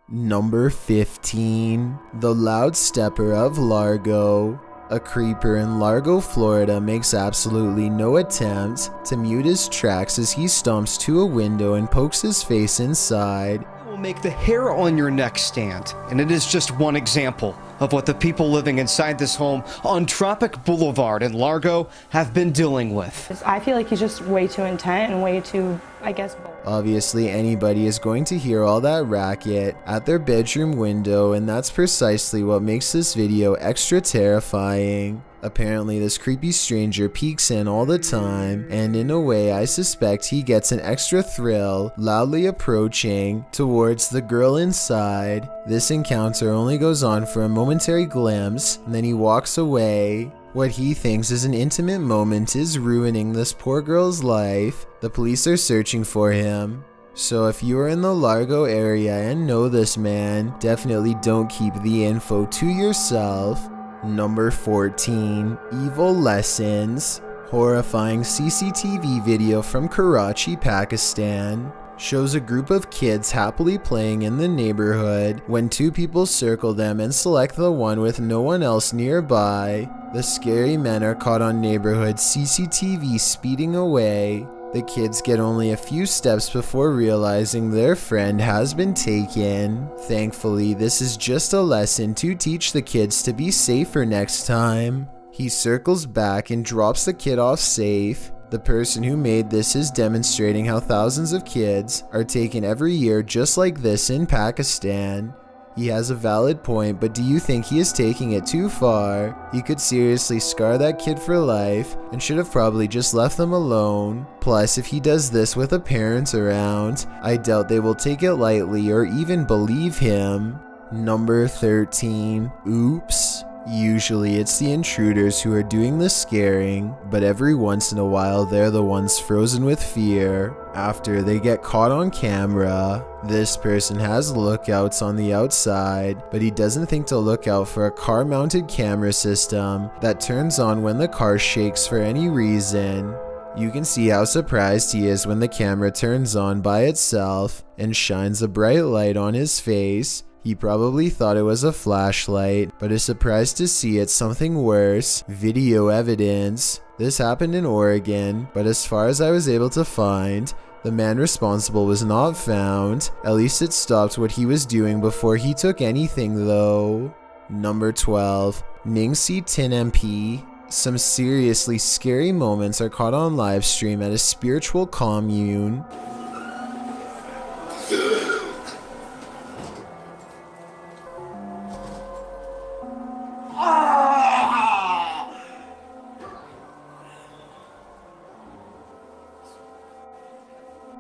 Number 15. The Loud Stepper of Largo. A creeper in Largo, Florida makes absolutely no attempt to mute his tracks as he stomps to a window and pokes his face inside. It will make the hair on your neck stand, and it is just one example of what the people living inside this home on Tropic Boulevard in Largo have been dealing with. I feel like he's just way too intent and way too, I guess, bold. Obviously, anybody is going to hear all that racket at their bedroom window, and that's precisely what makes this video extra terrifying. Apparently, this creepy stranger peeks in all the time, and in a way I suspect he gets an extra thrill loudly approaching towards the girl inside. This encounter only goes on for a momentary glimpse, and then he walks away. What he thinks is an intimate moment is ruining this poor girl's life. The police are searching for him. So if you are in the Largo area and know this man, definitely don't keep the info to yourself. Number 14. Evil Lessons. Horrifying CCTV video from Karachi, Pakistan shows a group of kids happily playing in the neighborhood when two people circle them and select the one with no one else nearby. The scary men are caught on neighborhood CCTV speeding away. The kids get only a few steps before realizing their friend has been taken. Thankfully, this is just a lesson to teach the kids to be safer next time. He circles back and drops the kid off safe. The person who made this is demonstrating how thousands of kids are taken every year just like this in Pakistan. He has a valid point, but do you think he is taking it too far? He could seriously scar that kid for life and should have probably just left them alone. Plus, if he does this with a parent around, I doubt they will take it lightly or even believe him. Number 13. Oops. Usually it's the intruders who are doing the scaring, but every once in a while they're the ones frozen with fear after they get caught on camera. This person has lookouts on the outside, but he doesn't think to look out for a car-mounted camera system that turns on when the car shakes for any reason. You can see how surprised he is when the camera turns on by itself and shines a bright light on his face. He probably thought it was a flashlight, but is surprised to see it's something worse: video evidence. This happened in Oregon, but as far as I was able to find, the man responsible was not found. At least it stopped what he was doing before he took anything though. Number 12. Ningxi Tin MP. Some seriously scary moments are caught on live stream at a spiritual commune.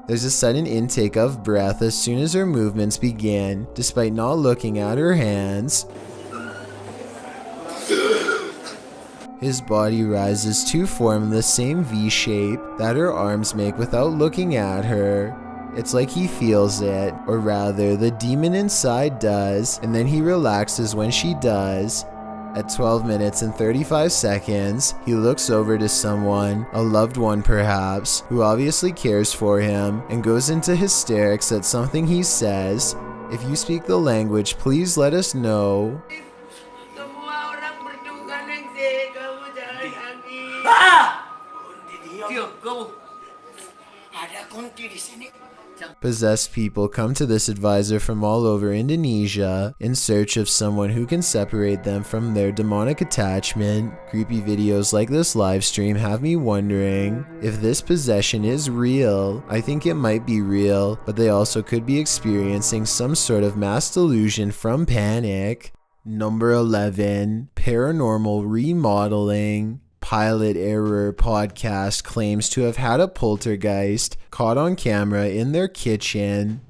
There's a sudden intake of breath as soon as her movements begin, despite not looking at her hands. His body rises to form the same V shape that her arms make without looking at her. It's like he feels it, or rather the demon inside does, and then he relaxes when she does. At 12 minutes and 35 seconds, he looks over to someone, a loved one perhaps, who obviously cares for him, and goes into hysterics at something he says. If you speak the language, please let us know. Possessed people come to this advisor from all over Indonesia in search of someone who can separate them from their demonic attachment. Creepy videos like this live stream have me wondering if this possession is real. I think it might be real, but they also could be experiencing some sort of mass delusion from panic. Number 11. Paranormal remodeling. Pilot Error podcast claims to have had a poltergeist caught on camera in their kitchen.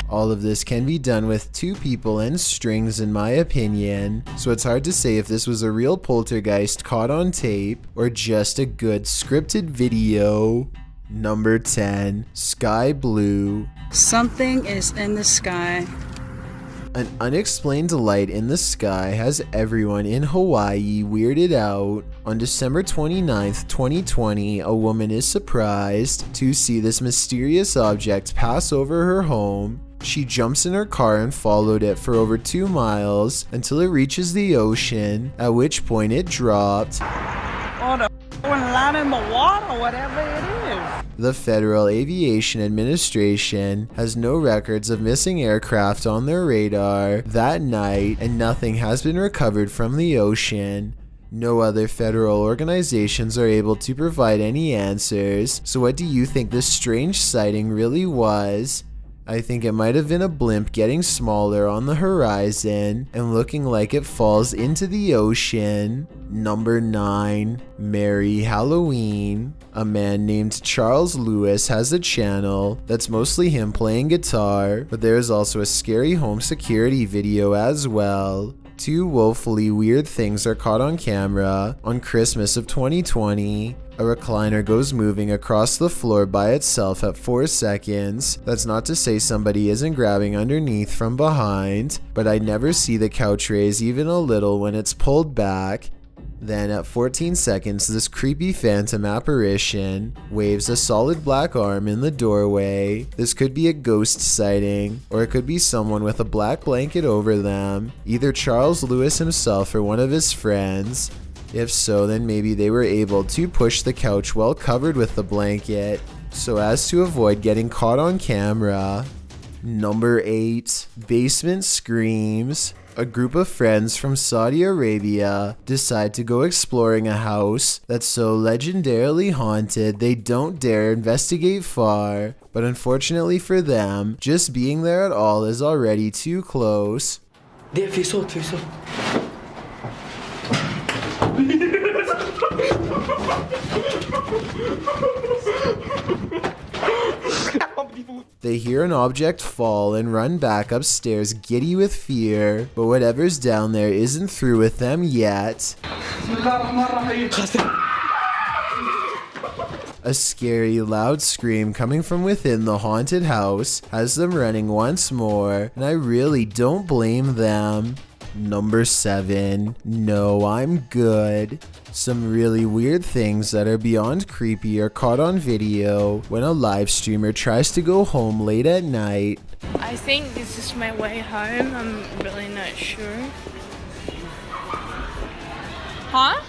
All of this can be done with two people and strings in my opinion, so it's hard to say if this was a real poltergeist caught on tape or just a good scripted video. Number 10. Sky Blue. Something is in the sky. An unexplained light in the sky has everyone in Hawaii weirded out. On December 29th, 2020, a woman is surprised to see this mysterious object pass over her home. She jumps in her car and followed it for over 2 miles until it reaches the ocean, at which point it dropped. Or the line in the water, whatever it is. The Federal Aviation Administration has no records of missing aircraft on their radar that night, and nothing has been recovered from the ocean. No other federal organizations are able to provide any answers. So what do you think this strange sighting really was? I think it might have been a blimp getting smaller on the horizon and looking like it falls into the ocean. Number 9. Merry Halloween. A man named Charles Lewis has a channel that's mostly him playing guitar, but there is also a scary home security video as well. 2 woefully weird things are caught on camera on Christmas of 2020. A recliner goes moving across the floor by itself at 4 seconds. That's not to say somebody isn't grabbing underneath from behind, but I never see the couch raise even a little when it's pulled back. Then at 14 seconds, this creepy phantom apparition waves a solid black arm in the doorway. This could be a ghost sighting, or it could be someone with a black blanket over them, either Charles Lewis himself or one of his friends. If so, then maybe they were able to push the couch well covered with the blanket, so as to avoid getting caught on camera. Number 8. Basement Screams. A group of friends from Saudi Arabia decide to go exploring a house that's so legendarily haunted they don't dare investigate far, but unfortunately for them, just being there at all is already too close. في صوت They hear an object fall and run back upstairs giddy with fear, but whatever's down there isn't through with them yet. A scary, loud scream coming from within the haunted house has them running once more, and I really don't blame them. Number 7. No, I'm good. Some really weird things that are beyond creepy are caught on video when a live streamer tries to go home late at night. I think this is my way home. I'm really not sure. Huh?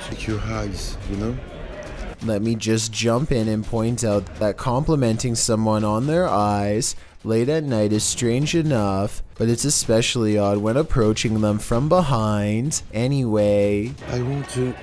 Check your eyes, you know? Let me just jump in and point out that complimenting someone on their eyes late at night is strange enough, but it's especially odd when approaching them from behind. Anyway, I want to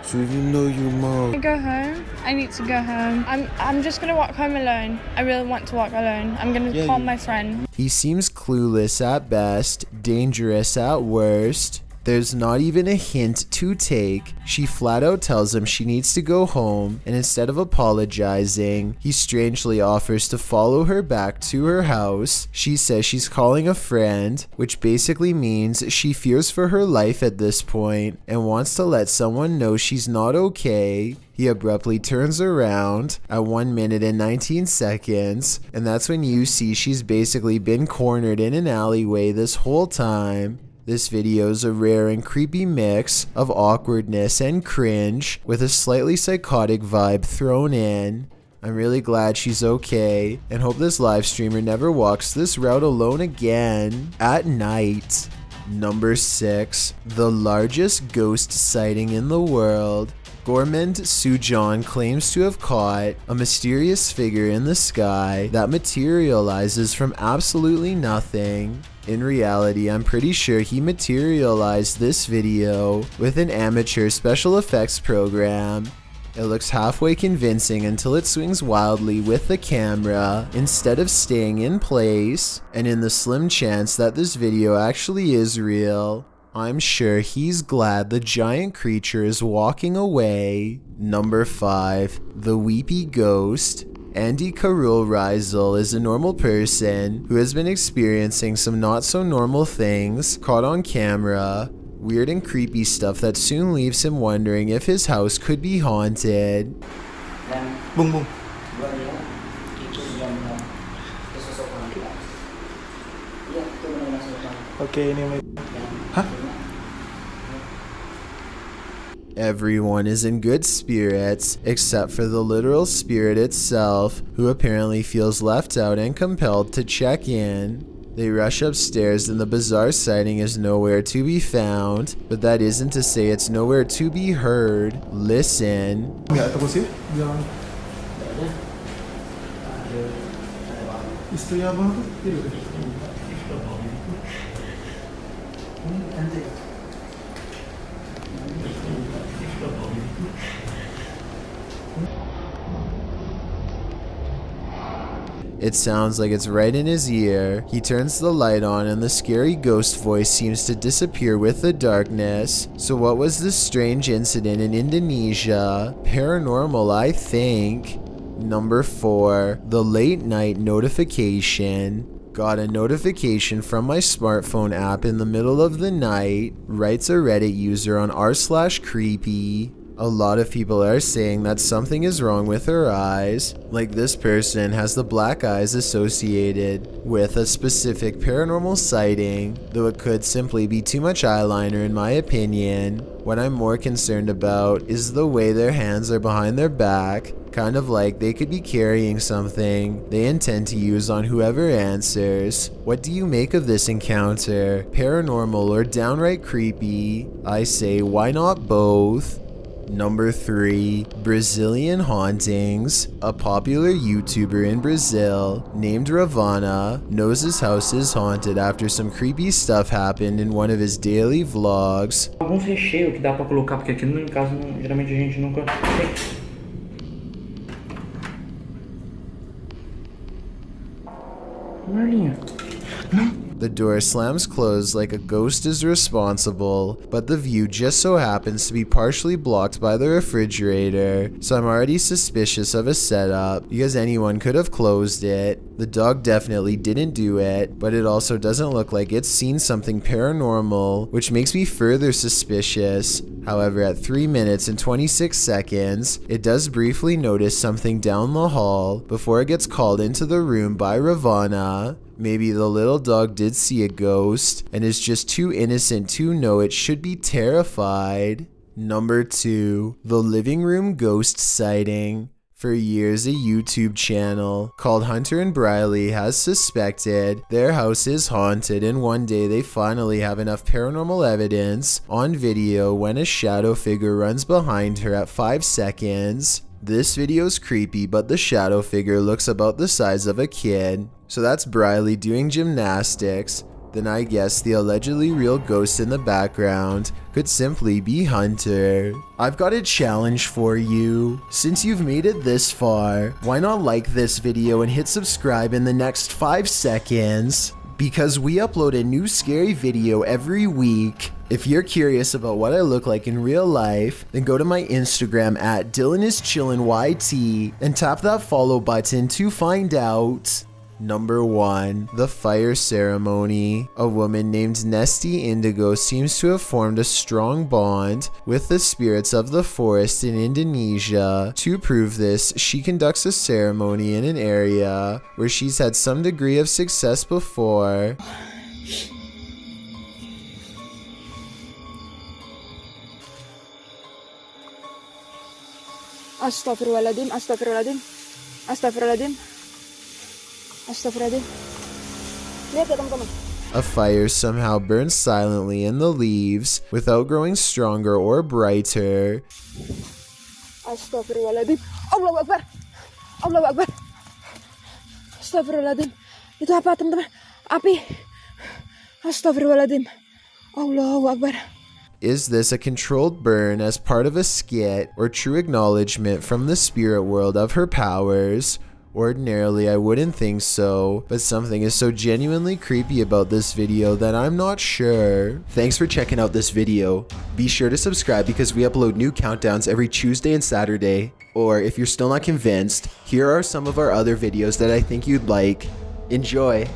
even know you more. I go home. I need to go home. I'm just gonna walk home alone. I really want to walk alone. I'm gonna call my friend. He seems clueless at best, dangerous at worst. There's not even a hint to take. She flat out tells him she needs to go home, and instead of apologizing, he strangely offers to follow her back to her house. She says she's calling a friend, which basically means she fears for her life at this point and wants to let someone know she's not okay. He abruptly turns around at 1 minute and 19 seconds, and that's when you see she's basically been cornered in an alleyway this whole time. This video is a rare and creepy mix of awkwardness and cringe with a slightly psychotic vibe thrown in. I'm really glad she's okay and hope this live streamer never walks this route alone again at night. Number 6. The largest ghost sighting in the world. Gourmand Sujan claims to have caught a mysterious figure in the sky that materializes from absolutely nothing. In reality, I'm pretty sure he materialized this video with an amateur special effects program. It looks halfway convincing until it swings wildly with the camera instead of staying in place, and in the slim chance that this video actually is real, I'm sure he's glad the giant creature is walking away. Number 5. The Weepy Ghost. Andy Karul Reisel is a normal person who has been experiencing some not so normal things caught on camera. Weird and creepy stuff that soon leaves him wondering if his house could be haunted. Boom, boom. Oke, ini Hah? Everyone is in good spirits, except for the literal spirit itself, who apparently feels left out and compelled to check in. They rush upstairs and the bizarre sighting is nowhere to be found, but that isn't to say it's nowhere to be heard. Listen. Nggak terus ya? Jangan. Istri abang tuh tidur. It sounds like it's right in his ear. He turns the light on and the scary ghost voice seems to disappear with the darkness. So what was this strange incident in Indonesia? Paranormal, I think. Number 4, the late night notification. Got a notification from my smartphone app in the middle of the night, writes a Reddit user on r/creepy. A lot of people are saying that something is wrong with her eyes, like this person has the black eyes associated with a specific paranormal sighting, though it could simply be too much eyeliner in my opinion. What I'm more concerned about is the way their hands are behind their back, kind of like they could be carrying something they intend to use on whoever answers. What do you make of this encounter? Paranormal or downright creepy? I say, why not both? Number 3, Brazilian hauntings. A popular YouTuber in Brazil named Ravana knows his house is haunted after some creepy stuff happened in one of his daily vlogs. Alguns recheios que dá pra colocar, porque aqui em casa geralmente a gente nunca tem. Marlinha. The door slams closed like a ghost is responsible, but the view just so happens to be partially blocked by the refrigerator, so I'm already suspicious of a setup, because anyone could have closed it. The dog definitely didn't do it, but it also doesn't look like it's seen something paranormal, which makes me further suspicious. However, at 3 minutes and 26 seconds, it does briefly notice something down the hall before it gets called into the room by Ravana. Maybe the little dog did see a ghost and is just too innocent to know it should be terrified. Number 2, the living room ghost sighting. For years, a YouTube channel called Hunter and Briley has suspected their house is haunted, and one day they finally have enough paranormal evidence on video when a shadow figure runs behind her at 5 seconds. This video's creepy, but the shadow figure looks about the size of a kid. So that's Briley doing gymnastics. Then I guess the allegedly real ghost in the background could simply be Hunter. I've got a challenge for you. Since you've made it this far, why not like this video and hit subscribe in the next 5 seconds? Because we upload a new scary video every week. If you're curious about what I look like in real life, then go to my Instagram at DylanIsChillinYT and tap that follow button to find out. Number 1, the fire ceremony. A woman named Nesty Indigo seems to have formed a strong bond with the spirits of the forest in Indonesia. To prove this, she conducts a ceremony in an area where she's had some degree of success before. Astaghfirullahaladzim, astaghfirullahaladzim, astaghfirullahaladzim, astaghfirullahaladzim. Lihat ya teman-teman. A fire somehow burns silently in the leaves without growing stronger or brighter. Astaghfirullahaladzim. Allahu Akbar. Allahu Akbar. Astaghfirullahaladzim. Itu apa teman-teman? Api. Astaghfirullahaladzim. Allahu Akbar. Is this a controlled burn as part of a skit or true acknowledgement from the spirit world of her powers? Ordinarily, I wouldn't think so, but something is so genuinely creepy about this video that I'm not sure. Thanks for checking out this video. Be sure to subscribe because we upload new countdowns every Tuesday and Saturday. Or if you're still not convinced, here are some of our other videos that I think you'd like. Enjoy!